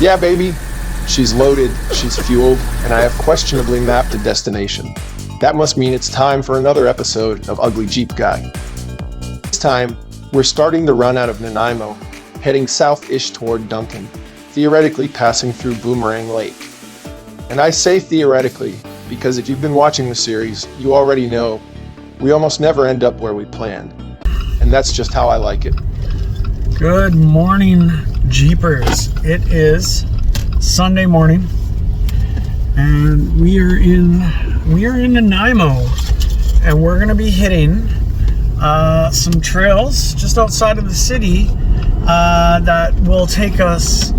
Yeah, baby. She's loaded, she's fueled, and I have questionably mapped a destination. That must mean it's time for another episode of Ugly Jeep Guy. This time, we're starting the run out of Nanaimo, heading south-ish toward Duncan, theoretically passing through Boomerang Lake. And I say theoretically, because if you've been watching the series, you already know we almost never end up where we planned. And that's just how I like it. Good morning, Jeepers. It is Sunday morning, and we are in Nanaimo, and we're gonna be hitting some trails just outside of the city that will take us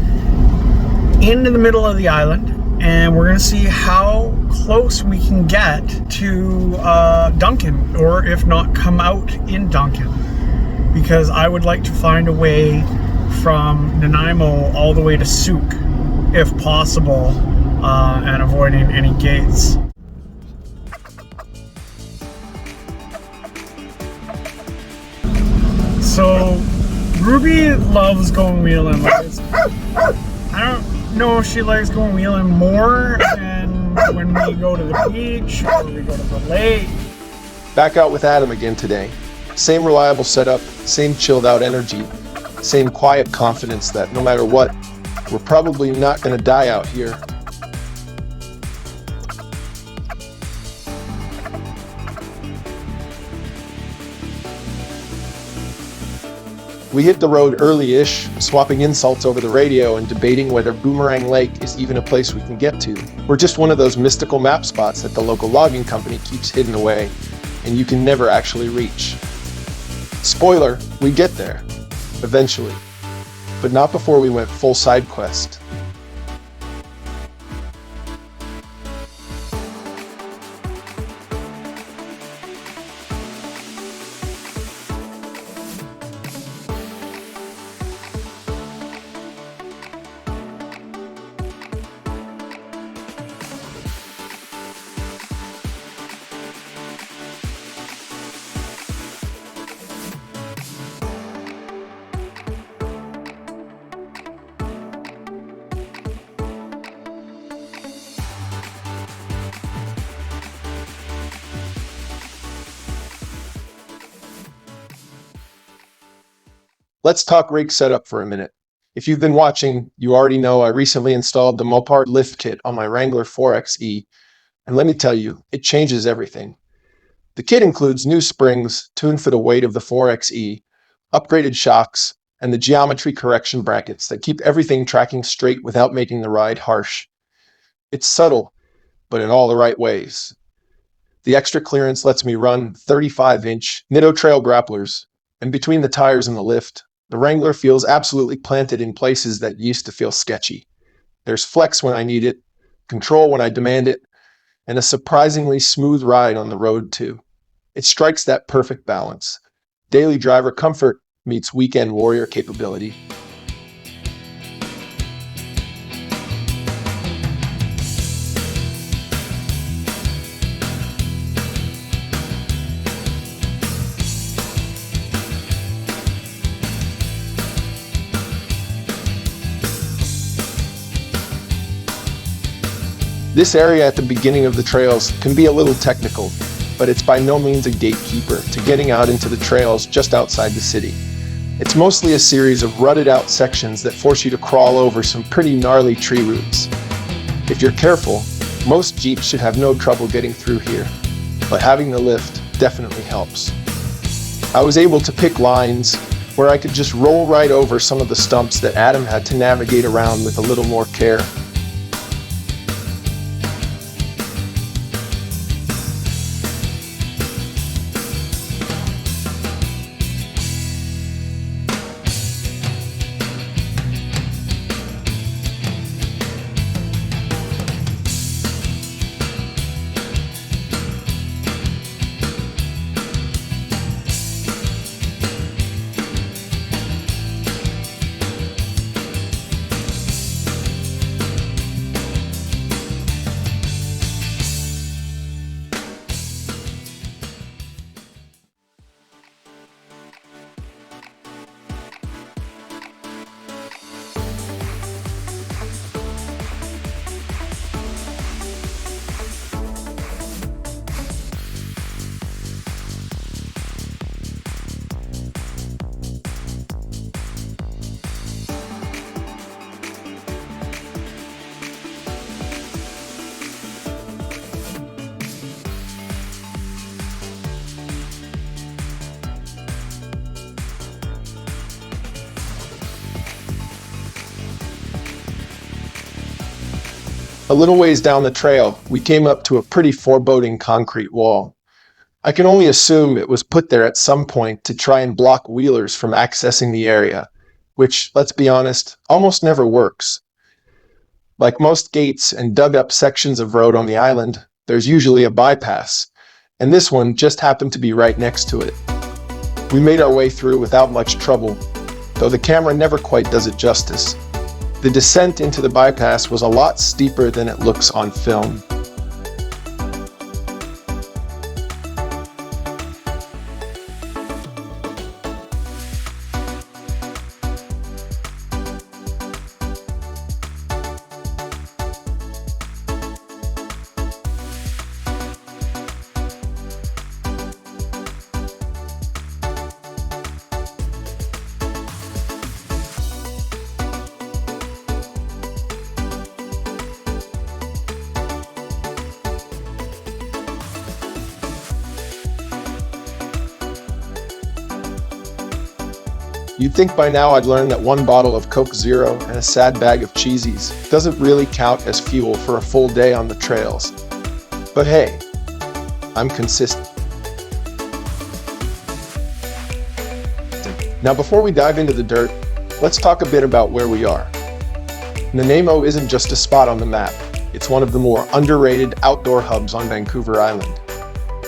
into the middle of the island, and we're gonna see how close we can get to Duncan, or if not, come out in Duncan, because I would like to find a way from Nanaimo all the way to Souk, if possible, and avoiding any gates. So Ruby loves going wheeling. I don't know if she likes going wheeling more than when we go to the beach or we go to the lake. Back out with Adam again today. Same reliable setup, same chilled out energy, same quiet confidence that no matter what, we're probably not going to die out here. We hit the road early-ish, swapping insults over the radio and debating whether Boomerang Lake is even a place we can get to. We're just one of those mystical map spots that the local logging company keeps hidden away, and you can never actually reach. Spoiler, we get there, eventually, but not before we went full side quest. Let's talk rig setup for a minute. If you've been watching, you already know I recently installed the Mopar lift kit on my Wrangler 4xe, and let me tell you, it changes everything. The kit includes new springs tuned for the weight of the 4xe, upgraded shocks, and the geometry correction brackets that keep everything tracking straight without making the ride harsh. It's subtle, but in all the right ways. The extra clearance lets me run 35-inch Nitto trail grapplers, and between the tires and the lift, the Wrangler feels absolutely planted in places that used to feel sketchy. There's flex when I need it, control when I demand it, and a surprisingly smooth ride on the road too. It strikes that perfect balance. Daily driver comfort meets weekend warrior capability. This area at the beginning of the trails can be a little technical, but it's by no means a gatekeeper to getting out into the trails just outside the city. It's mostly a series of rutted out sections that force you to crawl over some pretty gnarly tree roots. If you're careful, most Jeeps should have no trouble getting through here, but having the lift definitely helps. I was able to pick lines where I could just roll right over some of the stumps that Adam had to navigate around with a little more care. A little ways down the trail, we came up to a pretty foreboding concrete wall. I can only assume it was put there at some point to try and block wheelers from accessing the area, which, let's be honest, almost never works. Like most gates and dug-up sections of road on the island, there's usually a bypass, and this one just happened to be right next to it. We made our way through without much trouble, though the camera never quite does it justice. The descent into the bypass was a lot steeper than it looks on film. You'd think by now I'd learned that one bottle of Coke Zero and a sad bag of cheesies doesn't really count as fuel for a full day on the trails. But hey, I'm consistent. Now before we dive into the dirt, let's talk a bit about where we are. Nanaimo isn't just a spot on the map, it's one of the more underrated outdoor hubs on Vancouver Island.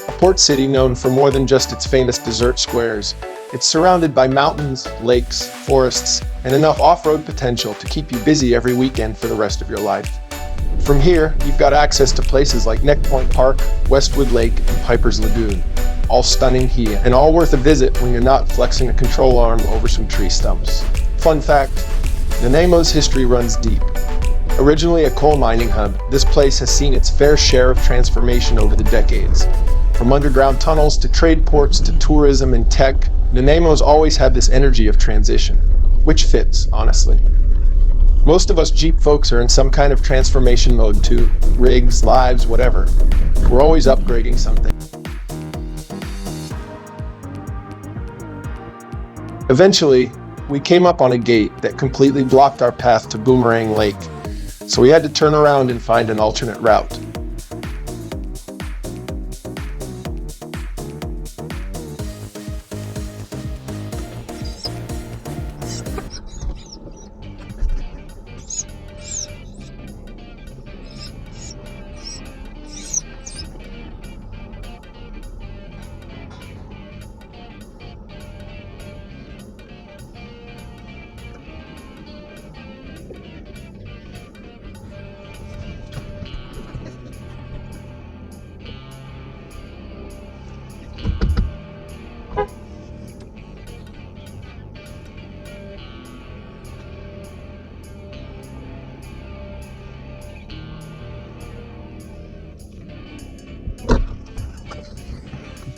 A port city known for more than just its famous dessert squares, it's surrounded by mountains, lakes, forests, and enough off-road potential to keep you busy every weekend for the rest of your life. From here, you've got access to places like Neck Point Park, Westwood Lake, and Piper's Lagoon, all stunning here, and all worth a visit when you're not flexing a control arm over some tree stumps. Fun fact, Nanaimo's history runs deep. Originally a coal mining hub, this place has seen its fair share of transformation over the decades. From underground tunnels to trade ports to tourism and tech, Nanaimo's always had this energy of transition, which fits, honestly. Most of us Jeep folks are in some kind of transformation mode too, rigs, lives, whatever. We're always upgrading something. Eventually, we came up on a gate that completely blocked our path to Boomerang Lake, so we had to turn around and find an alternate route.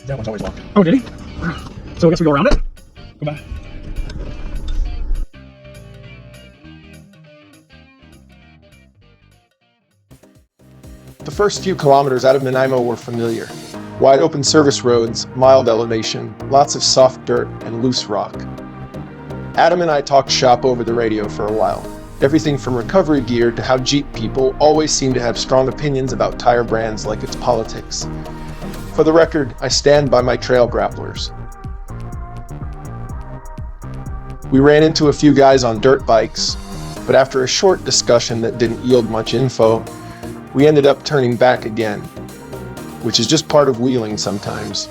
That one's always locked. Oh, did he? So I guess we go around it? Go back. The first few kilometers out of Nanaimo were familiar. Wide open service roads, mild elevation, lots of soft dirt, and loose rock. Adam and I talked shop over the radio for a while. Everything from recovery gear to how Jeep people always seem to have strong opinions about tire brands like it's politics. For the record, I stand by my trail grapplers. We ran into a few guys on dirt bikes, but after a short discussion that didn't yield much info, we ended up turning back again, which is just part of wheeling sometimes.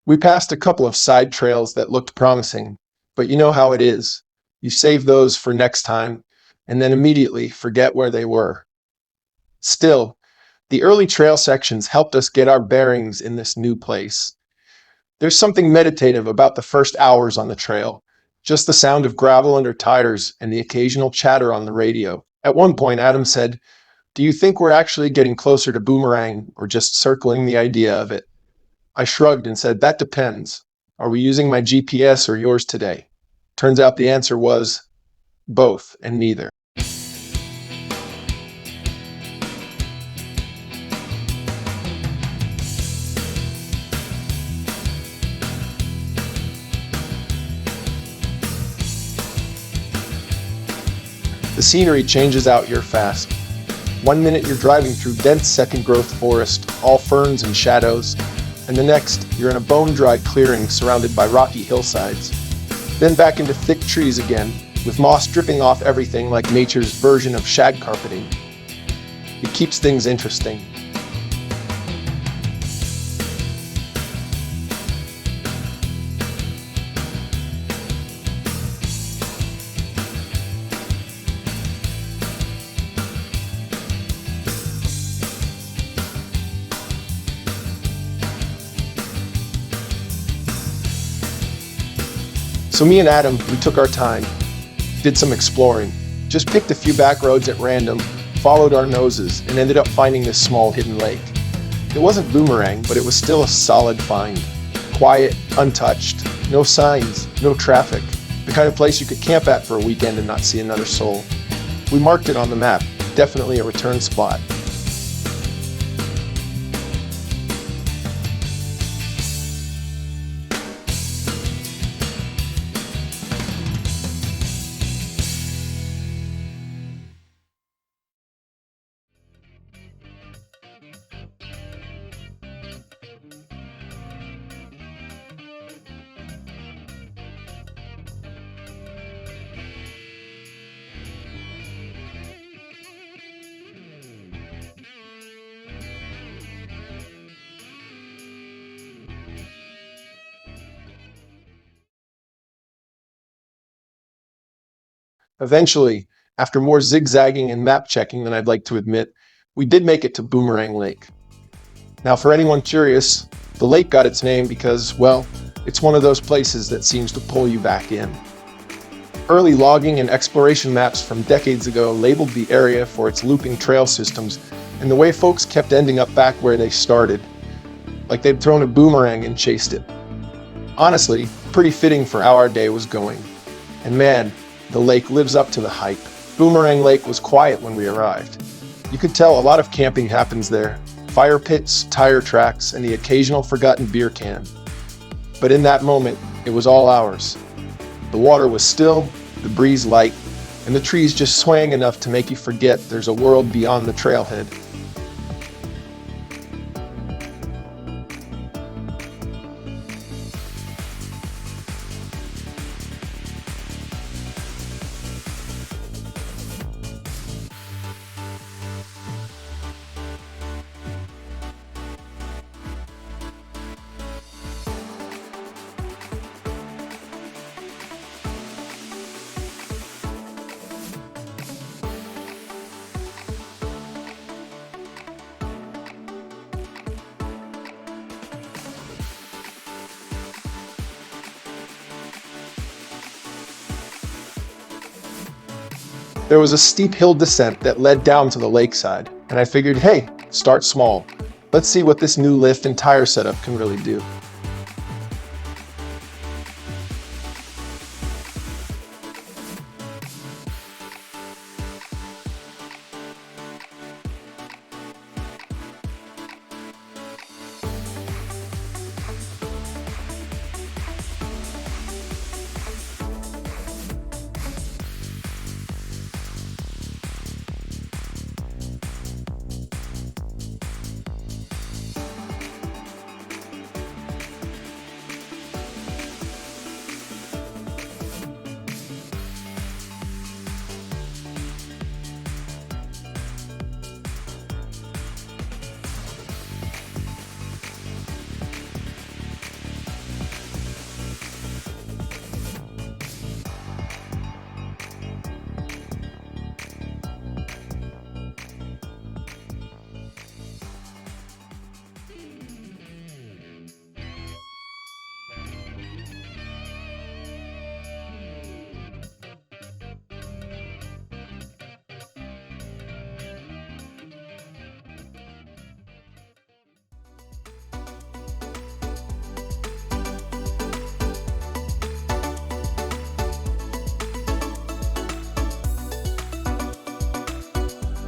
We passed a couple of side trails that looked promising, but you know how it is. You save those for next time, and then immediately forget where they were. Still, the early trail sections helped us get our bearings in this new place. There's something meditative about the first hours on the trail, just the sound of gravel under tires and the occasional chatter on the radio. At one point, Adam said, "Do you think we're actually getting closer to Boomerang or just circling the idea of it?" I shrugged and said, "That depends. Are we using my GPS or yours today?" Turns out the answer was both and neither. The scenery changes out here fast. 1 minute you're driving through dense second-growth forest, all ferns and shadows, and the next you're in a bone-dry clearing surrounded by rocky hillsides. Then back into thick trees again, with moss dripping off everything like nature's version of shag carpeting. It keeps things interesting. So me and Adam, we took our time, did some exploring, just picked a few back roads at random, followed our noses, and ended up finding this small hidden lake. It wasn't Boomerang, but it was still a solid find. Quiet, untouched, no signs, no traffic. The kind of place you could camp at for a weekend and not see another soul. We marked it on the map, definitely a return spot. Eventually, after more zigzagging and map checking than I'd like to admit, we did make it to Boomerang Lake. Now, for anyone curious, the lake got its name because, well, it's one of those places that seems to pull you back in. Early logging and exploration maps from decades ago labeled the area for its looping trail systems and the way folks kept ending up back where they started, like they'd thrown a boomerang and chased it. Honestly, pretty fitting for how our day was going. And man, the lake lives up to the hype. Boomerang Lake was quiet when we arrived. You could tell a lot of camping happens there. Fire pits, tire tracks, and the occasional forgotten beer can. But in that moment, it was all ours. The water was still, the breeze light, and the trees just swaying enough to make you forget there's a world beyond the trailhead. There was a steep hill descent that led down to the lakeside, and I figured, hey, start small. Let's see what this new lift and tire setup can really do.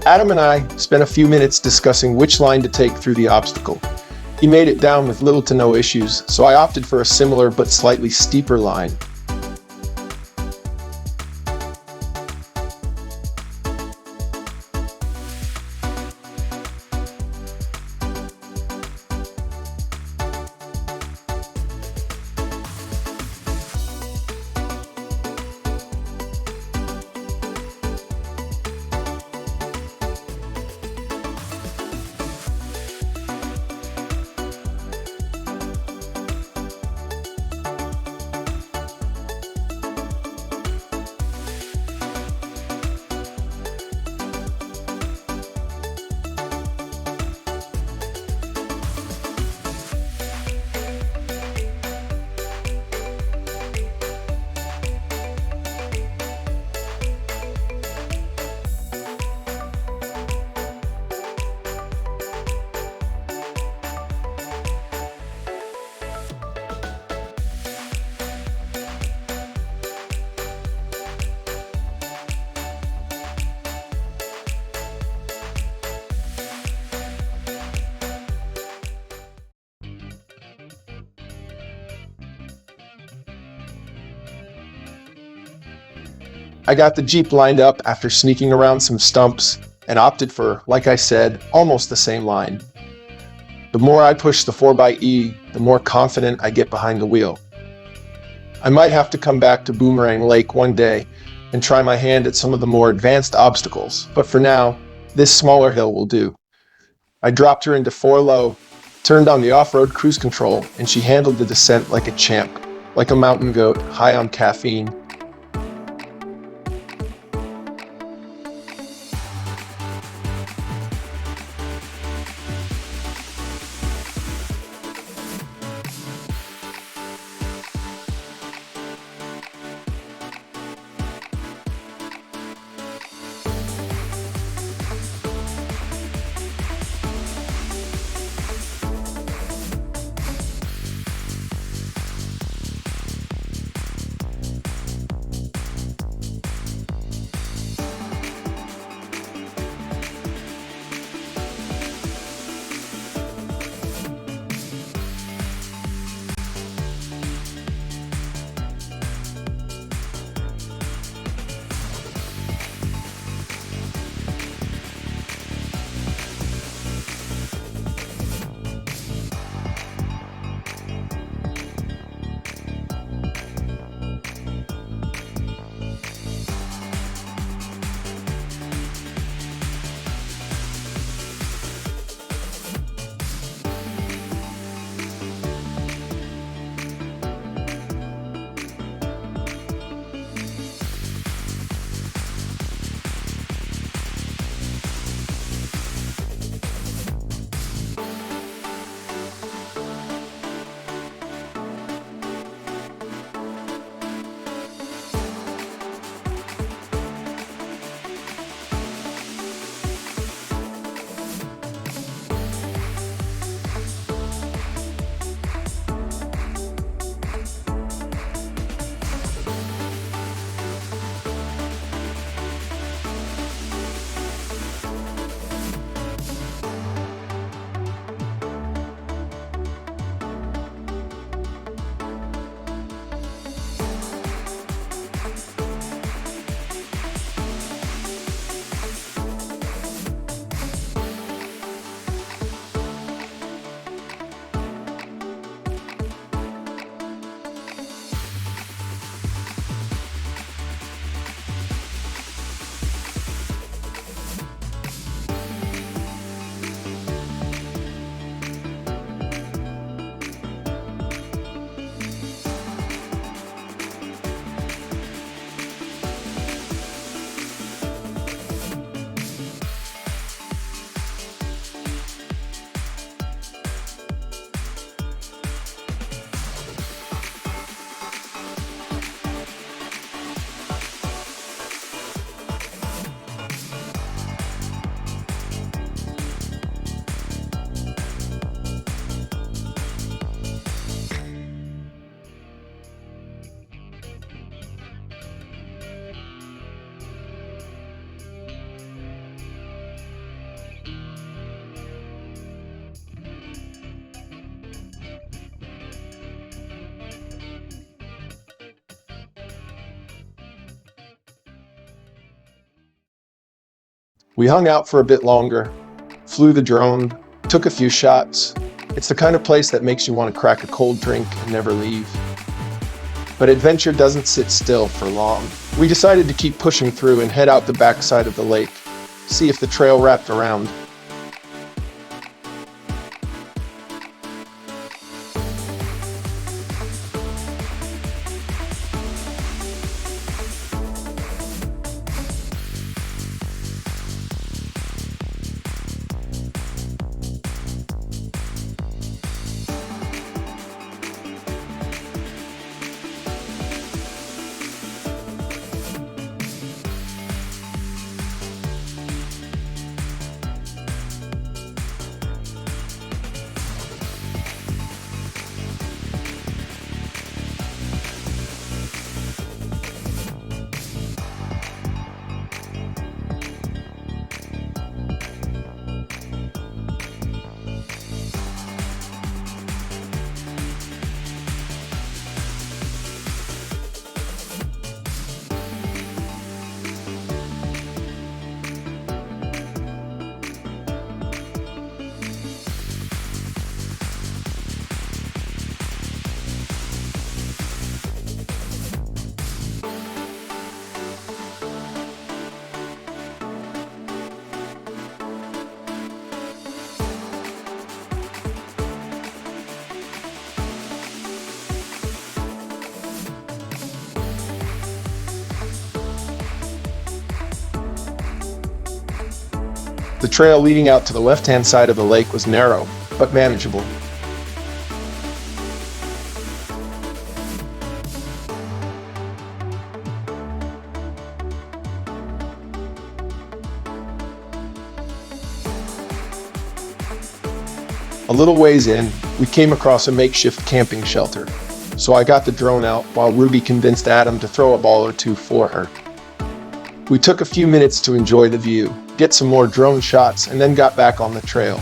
Adam and I spent a few minutes discussing which line to take through the obstacle. He made it down with little to no issues, so I opted for a similar but slightly steeper line. I got the Jeep lined up after sneaking around some stumps and opted for, like I said, almost the same line. The more I push the 4xe, the more confident I get behind the wheel. I might have to come back to Boomerang Lake one day and try my hand at some of the more advanced obstacles, but for now, this smaller hill will do. I dropped her into 4 low, turned on the off-road cruise control, and she handled the descent like a champ, like a mountain goat high on caffeine. We hung out for a bit longer, flew the drone, took a few shots. It's the kind of place that makes you want to crack a cold drink and never leave. But adventure doesn't sit still for long. We decided to keep pushing through and head out the backside of the lake, see if the trail wrapped around. The trail leading out to the left-hand side of the lake was narrow, but manageable. A little ways in, we came across a makeshift camping shelter, so I got the drone out while Ruby convinced Adam to throw a ball or two for her. We took a few minutes to enjoy the view, get some more drone shots, and then got back on the trail.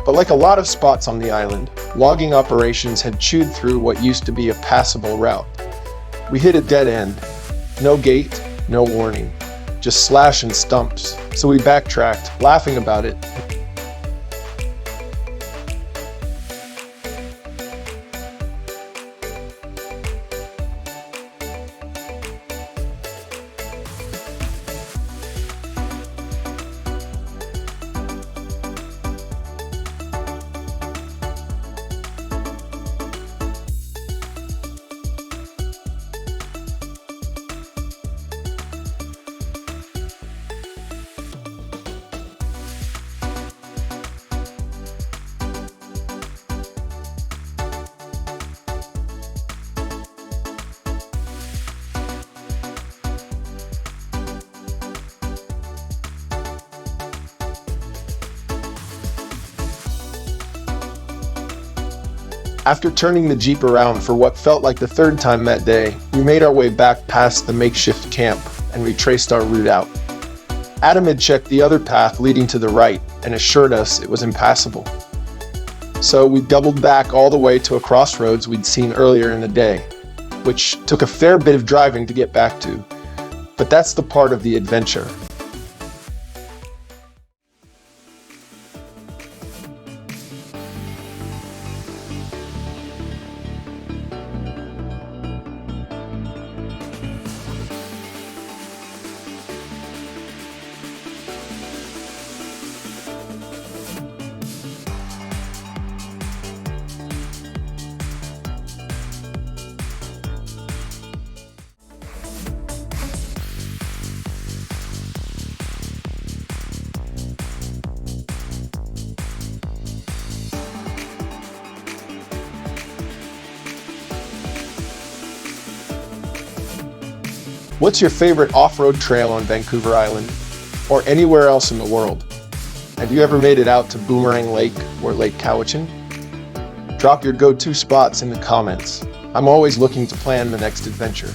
But like a lot of spots on the island, logging operations had chewed through what used to be a passable route. We hit a dead end. No gate, no warning. just slashing stumps. So we backtracked, laughing about it. After turning the Jeep around for what felt like the third time that day, we made our way back past the makeshift camp and retraced our route out. Adam had checked the other path leading to the right and assured us it was impassable. So we doubled back all the way to a crossroads we'd seen earlier in the day, which took a fair bit of driving to get back to. But that's the part of the adventure. What's your favorite off-road trail on Vancouver Island, or anywhere else in the world? Have you ever made it out to Boomerang Lake or Lake Cowichan? Drop your go-to spots in the comments. I'm always looking to plan the next adventure.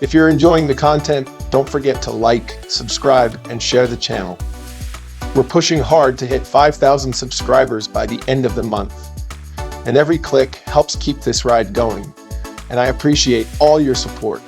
If you're enjoying the content, don't forget to like, subscribe, and share the channel. We're pushing hard to hit 5,000 subscribers by the end of the month. And every click helps keep this ride going. And I appreciate all your support.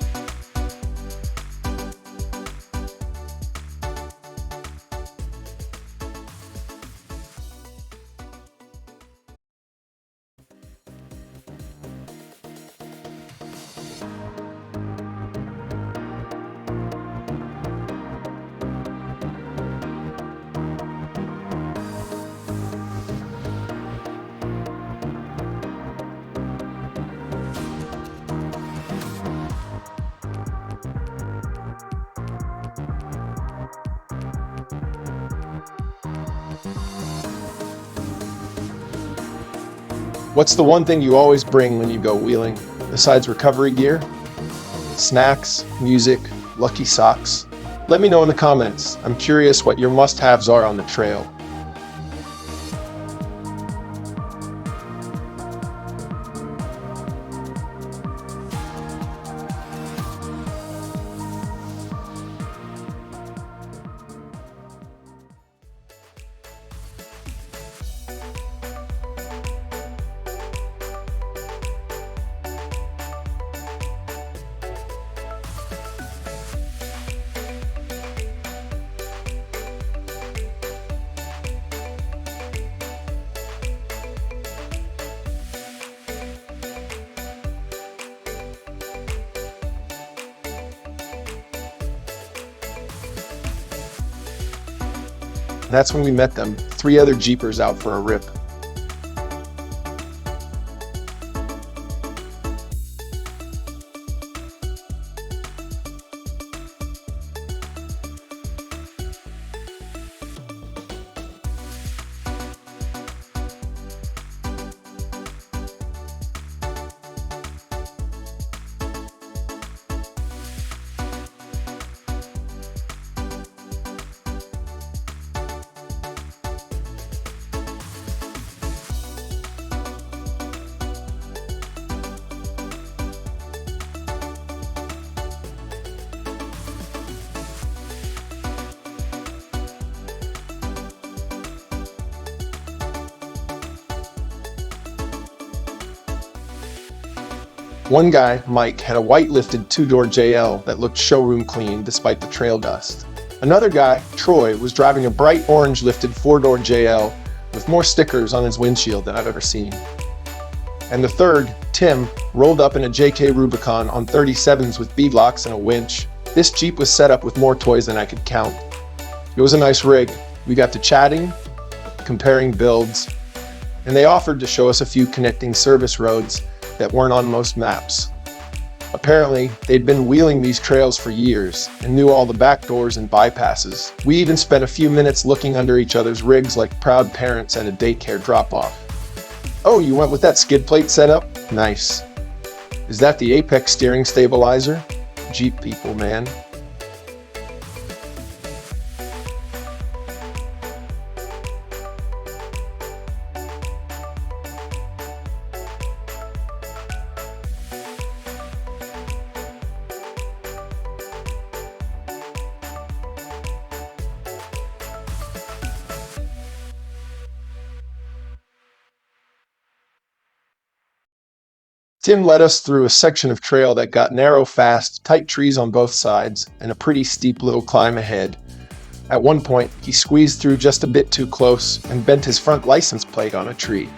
What's the one thing you always bring when you go wheeling, besides recovery gear? Snacks, music, lucky socks. Let me know in the comments. I'm curious what your must-haves are on the trail. That's when we met them, 3 other Jeepers out for a rip. One guy, Mike, had a white-lifted 2-door JL that looked showroom clean despite the trail dust. Another guy, Troy, was driving a bright orange-lifted 4-door JL with more stickers on his windshield than I've ever seen. And the third, Tim, rolled up in a JK Rubicon on 37s with beadlocks and a winch. This Jeep was set up with more toys than I could count. It was a nice rig. We got to chatting, comparing builds, and they offered to show us a few connecting service roads that weren't on most maps. Apparently, they'd been wheeling these trails for years and knew all the back doors and bypasses. We even spent a few minutes looking under each other's rigs like proud parents at a daycare drop-off. Oh, you went with that skid plate setup? Nice. Is that the Apex steering stabilizer? Jeep people, man. Tim led us through a section of trail that got narrow fast, tight trees on both sides, and a pretty steep little climb ahead. At one point, he squeezed through just a bit too close and bent his front license plate on a tree.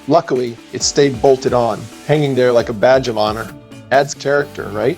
Luckily, it stayed bolted on, hanging there like a badge of honor. Adds character, right?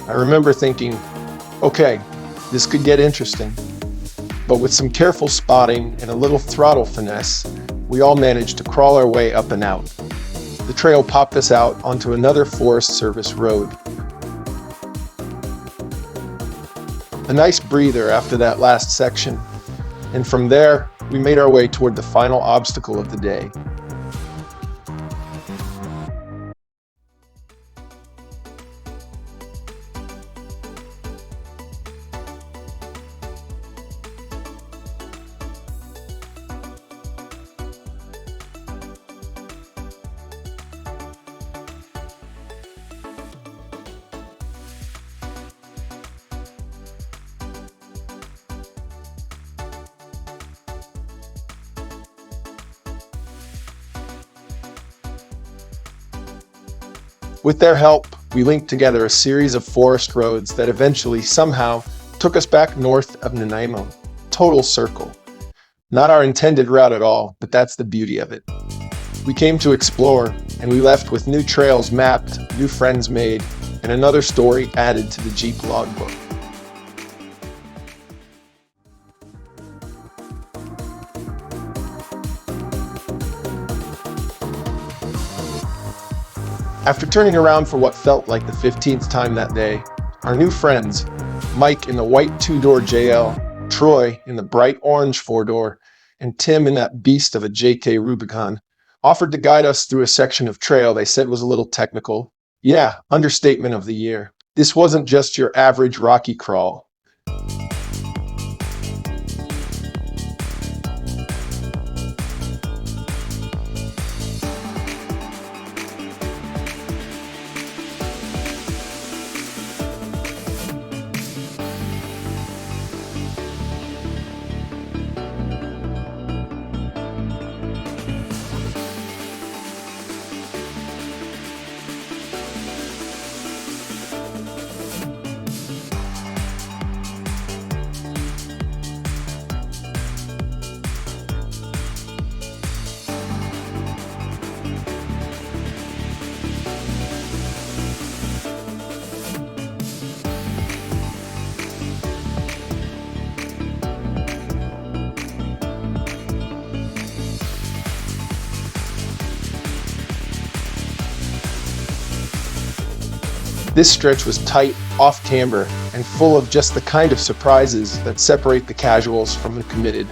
I remember thinking, okay, this could get interesting. But with some careful spotting and a little throttle finesse, we all managed to crawl our way up and out. The trail popped us out onto another Forest Service road. A nice breather after that last section, and from there, we made our way toward the final obstacle of the day. With their help, we linked together a series of forest roads that eventually, somehow, took us back north of Nanaimo. Total circle. Not our intended route at all, but that's the beauty of it. We came to explore, and we left with new trails mapped, new friends made, and another story added to the Jeep logbook. After turning around for what felt like the 15th time that day, our new friends, Mike in the white two-door JL, Troy in the bright orange four-door, and Tim in that beast of a JK Rubicon, offered to guide us through a section of trail they said was a little technical. Yeah, understatement of the year. This wasn't just your average rocky crawl. This stretch was tight, off-camber, and full of just the kind of surprises that separate the casuals from the committed.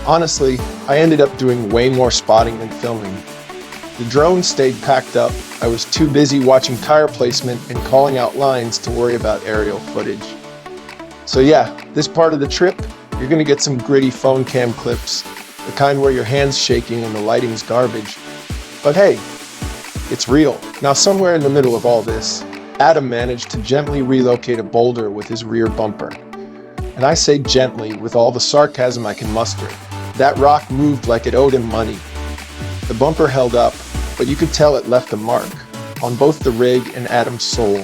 Honestly, I ended up doing way more spotting than filming. The drone stayed packed up. I was too busy watching tire placement and calling out lines to worry about aerial footage. So yeah, this part of the trip, you're gonna get some gritty phone cam clips, the kind where your hand's shaking and the lighting's garbage. But hey, it's real. Now somewhere in the middle of all this, Adam managed to gently relocate a boulder with his rear bumper. And I say gently with all the sarcasm I can muster. That rock moved like it owed him money. The bumper held up, but you could tell it left a mark on both the rig and Adam's soul.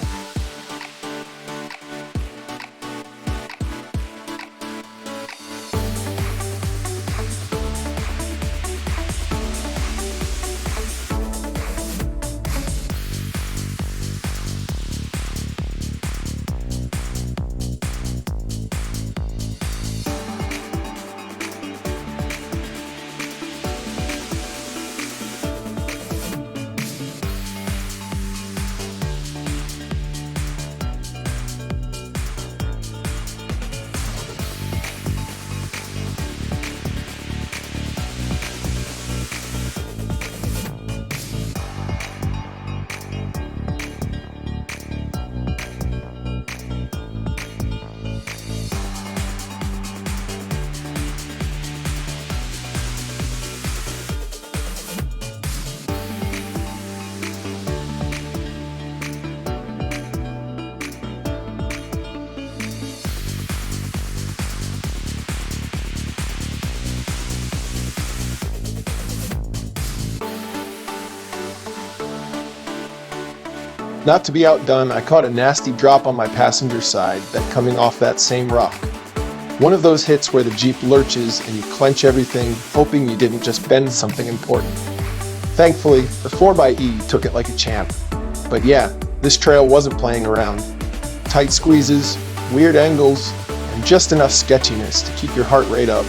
Not to be outdone, I caught a nasty drop on my passenger side that coming off that same rock. One of those hits where the Jeep lurches and you clench everything, hoping you didn't just bend something important. Thankfully, the 4xe took it like a champ. But yeah, this trail wasn't playing around. tight squeezes, weird angles, and just enough sketchiness to keep your heart rate up.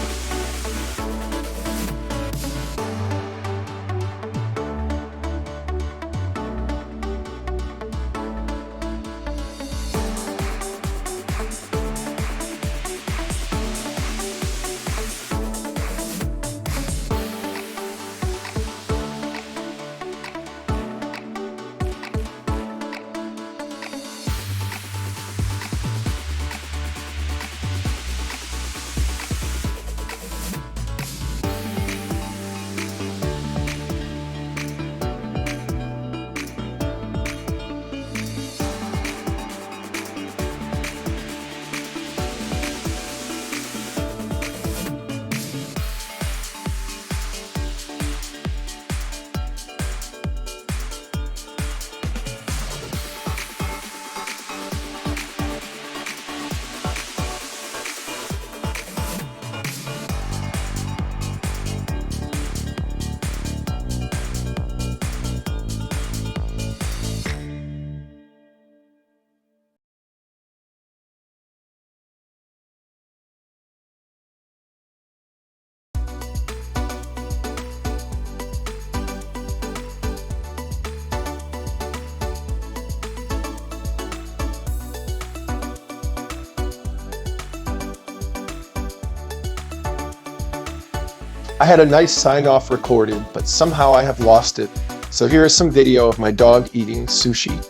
I had a nice sign-off recorded, but somehow I have lost it. So here is some video of my dog eating sushi.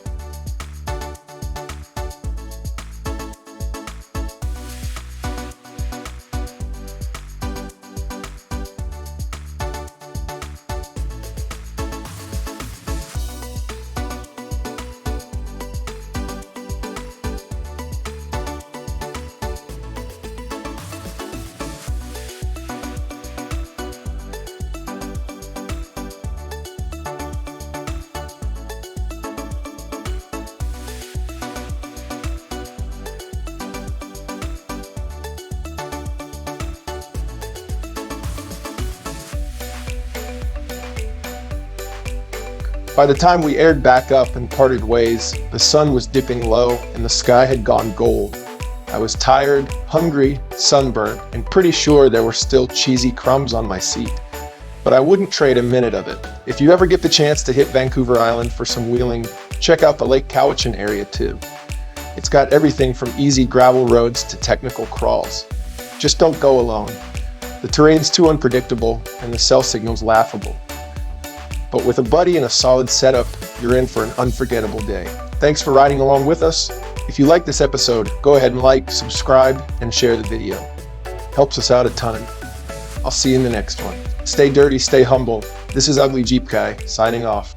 By the time we aired back up and parted ways, the sun was dipping low and the sky had gone gold. I was tired, hungry, sunburnt, and pretty sure there were still cheesy crumbs on my seat. But I wouldn't trade a minute of it. If you ever get the chance to hit Vancouver Island for some wheeling, check out the Lake Cowichan area too. It's got everything from easy gravel roads to technical crawls. Just don't go alone. The terrain's too unpredictable and the cell signal's laughable. But with a buddy and a solid setup, you're in for an unforgettable day. Thanks for riding along with us. If you like this episode, go ahead and like, subscribe, and share the video. Helps us out a ton. I'll see you in the next one. Stay dirty, stay humble. This is UglyJeepGuy, signing off.